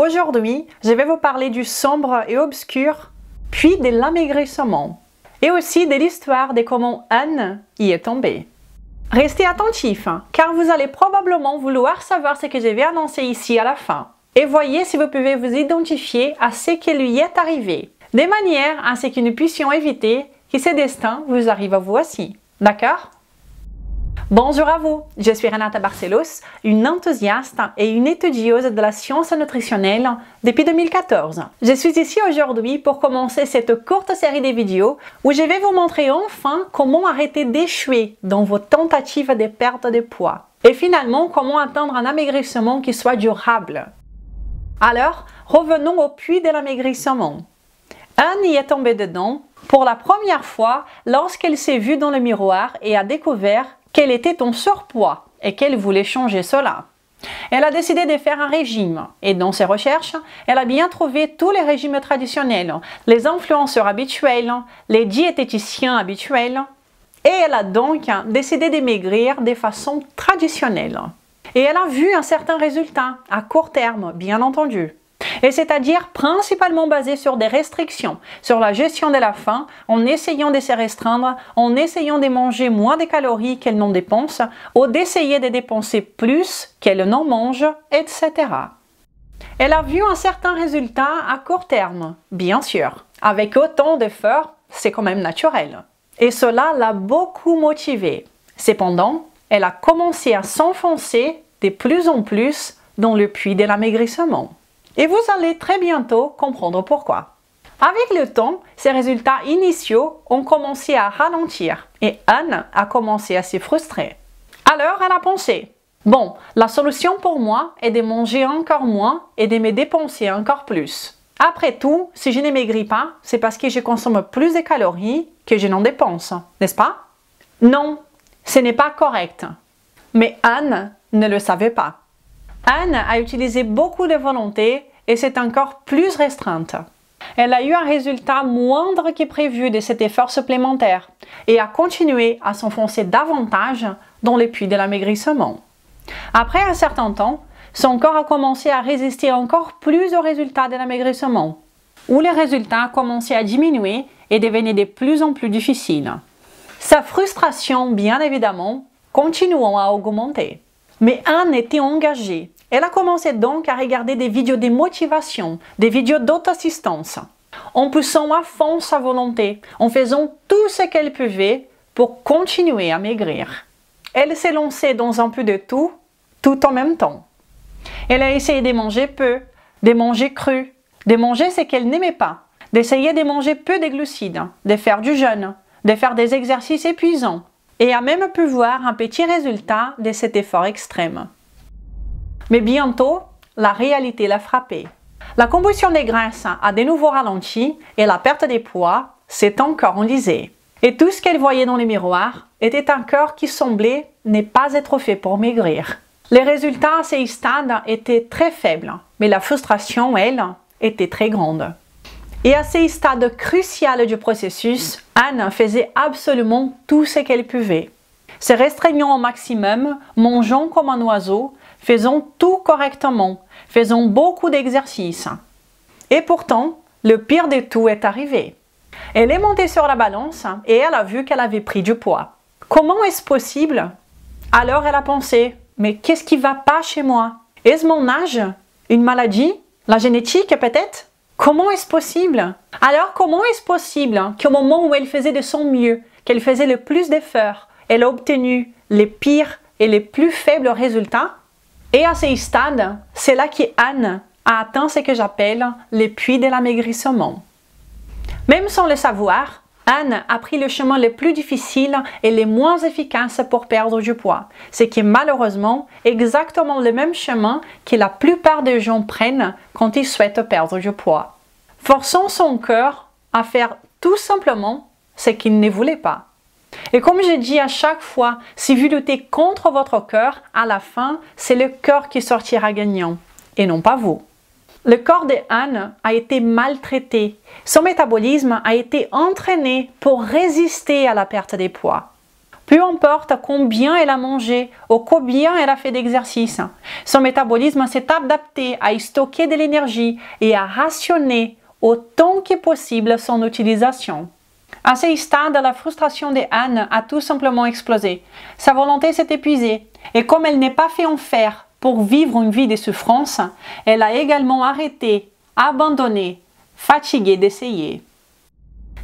Aujourd'hui, je vais vous parler du sombre et obscur, puis de l'amaigrissement, et aussi de l'histoire de comment Anne y est tombée. Restez attentifs, car vous allez probablement vouloir savoir ce que je vais annoncer ici à la fin. Et voyez si vous pouvez vous identifier à ce qui lui est arrivé, de manière à ce que nous puissions éviter que ce destin vous arrive à vous aussi. D'accord? Bonjour à vous, je suis Renata Barcelos, une enthousiaste et une étudieuse de la science nutritionnelle depuis 2014. Je suis ici aujourd'hui pour commencer cette courte série de vidéos où je vais vous montrer enfin comment arrêter d'échouer dans vos tentatives de perte de poids et finalement comment atteindre un amaigrissement qui soit durable. Alors, revenons au puits de l'amaigrissement. Anne y est tombée dedans pour la première fois lorsqu'elle s'est vue dans le miroir et a découvert qu'elle était en surpoids et qu'elle voulait changer cela. Elle a décidé de faire un régime et dans ses recherches, elle a bien trouvé tous les régimes traditionnels, les influenceurs habituels, les diététiciens habituels et elle a donc décidé de maigrir de façon traditionnelle. Et elle a vu un certain résultat à court terme, bien entendu. Et c'est-à-dire principalement basé sur des restrictions, sur la gestion de la faim, en essayant de se restreindre, en essayant de manger moins de calories qu'elle n'en dépense, ou d'essayer de dépenser plus qu'elle n'en mange, etc. Elle a vu un certain résultat à court terme, bien sûr. Avec autant d'efforts, c'est quand même naturel. Et cela l'a beaucoup motivée. Cependant, elle a commencé à s'enfoncer de plus en plus dans le puits de l'amaigrissement. Et vous allez très bientôt comprendre pourquoi. Avec le temps, ces résultats initiaux ont commencé à ralentir et Anne a commencé à se frustrer. Alors elle a pensé, bon, la solution pour moi est de manger encore moins et de me dépenser encore plus. Après tout, si je ne maigris pas, c'est parce que je consomme plus de calories que je n'en dépense, n'est-ce pas? Non, ce n'est pas correct. Mais Anne ne le savait pas. Anne a utilisé beaucoup de volonté et c'est encore plus restreinte. Elle a eu un résultat moindre que prévu de cet effort supplémentaire et a continué à s'enfoncer davantage dans le puits de l'amaigrissement. Après un certain temps, son corps a commencé à résister encore plus aux résultats de l'amaigrissement, où les résultats commençaient à diminuer et devenaient de plus en plus difficiles. Sa frustration, bien évidemment, continuant à augmenter. Mais Anne était engagée. Elle a commencé donc à regarder des vidéos de motivation, des vidéos d'auto-assistance, en poussant à fond sa volonté, en faisant tout ce qu'elle pouvait pour continuer à maigrir. Elle s'est lancée dans un peu de tout en même temps. Elle a essayé de manger peu, de manger cru, de manger ce qu'elle n'aimait pas, d'essayer de manger peu de glucides, de faire du jeûne, de faire des exercices épuisants, et a même pu voir un petit résultat de cet effort extrême. Mais bientôt, la réalité l'a frappée. La combustion des graisses a de nouveau ralenti et la perte des poids s'est encore enlisée. Et tout ce qu'elle voyait dans les miroirs était un corps qui semblait ne pas être fait pour maigrir. Les résultats à ces stades étaient très faibles, mais la frustration, elle, était très grande. Et à ces stades cruciaux du processus, Anne faisait absolument tout ce qu'elle pouvait. Se restreignant au maximum, mangeant comme un oiseau, faisant tout correctement, faisant beaucoup d'exercices. Et pourtant, le pire de tout est arrivé. Elle est montée sur la balance et elle a vu qu'elle avait pris du poids. Comment est-ce possible? Alors elle a pensé, mais qu'est-ce qui ne va pas chez moi? Est-ce mon âge? Une maladie? La génétique peut-être? Comment est-ce possible? Alors comment est-ce possible qu'au moment où elle faisait de son mieux, qu'elle faisait le plus d'efforts, elle a obtenu les pires et les plus faibles résultats? Et à ces stades, c'est là qu'Anne a atteint ce que j'appelle le puits de l'amaigrissement. Même sans le savoir, Anne a pris le chemin le plus difficile et le moins efficace pour perdre du poids, ce qui est malheureusement exactement le même chemin que la plupart des gens prennent quand ils souhaitent perdre du poids, forçant son corps à faire tout simplement ce qu'il ne voulait pas. Et comme je dis à chaque fois, si vous luttez contre votre corps, à la fin, c'est le corps qui sortira gagnant et non pas vous. Le corps de Anne a été maltraité. Son métabolisme a été entraîné pour résister à la perte des poids. Peu importe combien elle a mangé ou combien elle a fait d'exercice, son métabolisme s'est adapté à y stocker de l'énergie et à rationner autant que possible son utilisation. À ce stade, la frustration de Anne a tout simplement explosé. Sa volonté s'est épuisée et comme elle n'est pas faite en fer pour vivre une vie de souffrance, elle a également arrêté, abandonné, fatiguée d'essayer.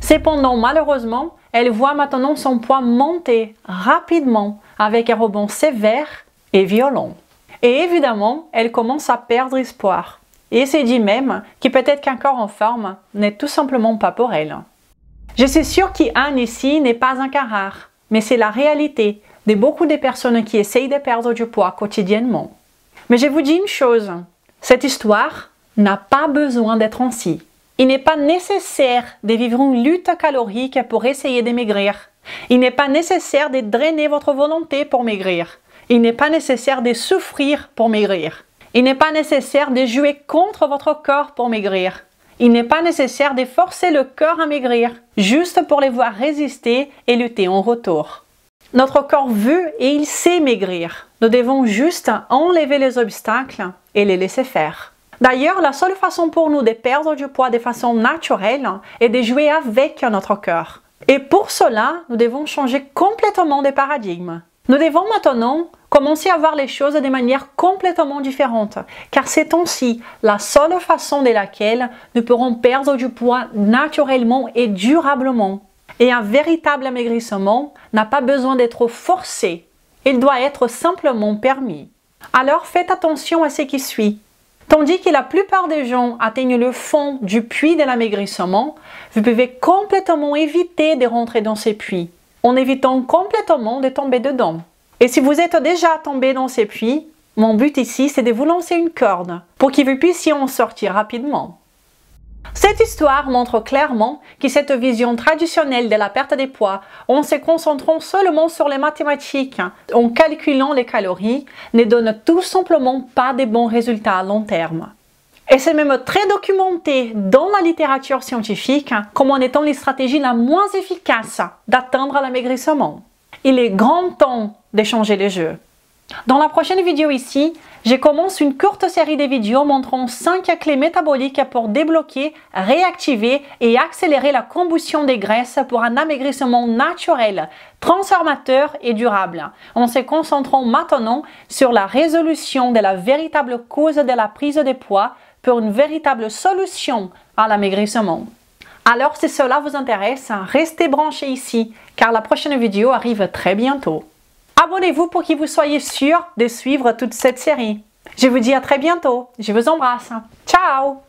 Cependant, malheureusement, elle voit maintenant son poids monter rapidement avec un rebond sévère et violent. Et évidemment, elle commence à perdre espoir. Et se dit même que peut-être qu'un corps en forme n'est tout simplement pas pour elle. Je suis sûre qu'Anne ici n'est pas un cas rare, mais c'est la réalité de beaucoup de personnes qui essayent de perdre du poids quotidiennement. Mais je vous dis une chose, cette histoire n'a pas besoin d'être ainsi. Il n'est pas nécessaire de vivre une lutte calorique pour essayer de maigrir. Il n'est pas nécessaire de drainer votre volonté pour maigrir. Il n'est pas nécessaire de souffrir pour maigrir. Il n'est pas nécessaire de jouer contre votre corps pour maigrir. Il n'est pas nécessaire de forcer le corps à maigrir, juste pour les voir résister et lutter en retour. Notre corps veut et il sait maigrir. Nous devons juste enlever les obstacles et les laisser faire. D'ailleurs, la seule façon pour nous de perdre du poids de façon naturelle est de jouer avec notre corps. Et pour cela, nous devons changer complètement de paradigme. Nous devons maintenant commencer à voir les choses de manière complètement différente, car c'est ainsi la seule façon de laquelle nous pourrons perdre du poids naturellement et durablement. Et un véritable amaigrissement n'a pas besoin d'être forcé, il doit être simplement permis. Alors faites attention à ce qui suit. Tandis que la plupart des gens atteignent le fond du puits de l'amaigrissement, vous pouvez complètement éviter de rentrer dans ces puits, en évitant complètement de tomber dedans. Et si vous êtes déjà tombé dans ces puits, mon but ici c'est de vous lancer une corde pour que vous puissiez en sortir rapidement. Cette histoire montre clairement que cette vision traditionnelle de la perte de poids, en se concentrant seulement sur les mathématiques, en calculant les calories, ne donne tout simplement pas de bons résultats à long terme. Et c'est même très documenté dans la littérature scientifique comme en étant la stratégie la moins efficace d'atteindre l'amaigrissement. Il est grand temps de changer les jeux. Dans la prochaine vidéo ici, je commence une courte série de vidéos montrant 5 clés métaboliques pour débloquer, réactiver et accélérer la combustion des graisses pour un amaigrissement naturel, transformateur et durable, en se concentrant maintenant sur la résolution de la véritable cause de la prise de poids pour une véritable solution à l'amaigrissement. Alors si cela vous intéresse, restez branchés ici, car la prochaine vidéo arrive très bientôt. Abonnez-vous pour que vous soyez sûr de suivre toute cette série. Je vous dis à très bientôt. Je vous embrasse. Ciao!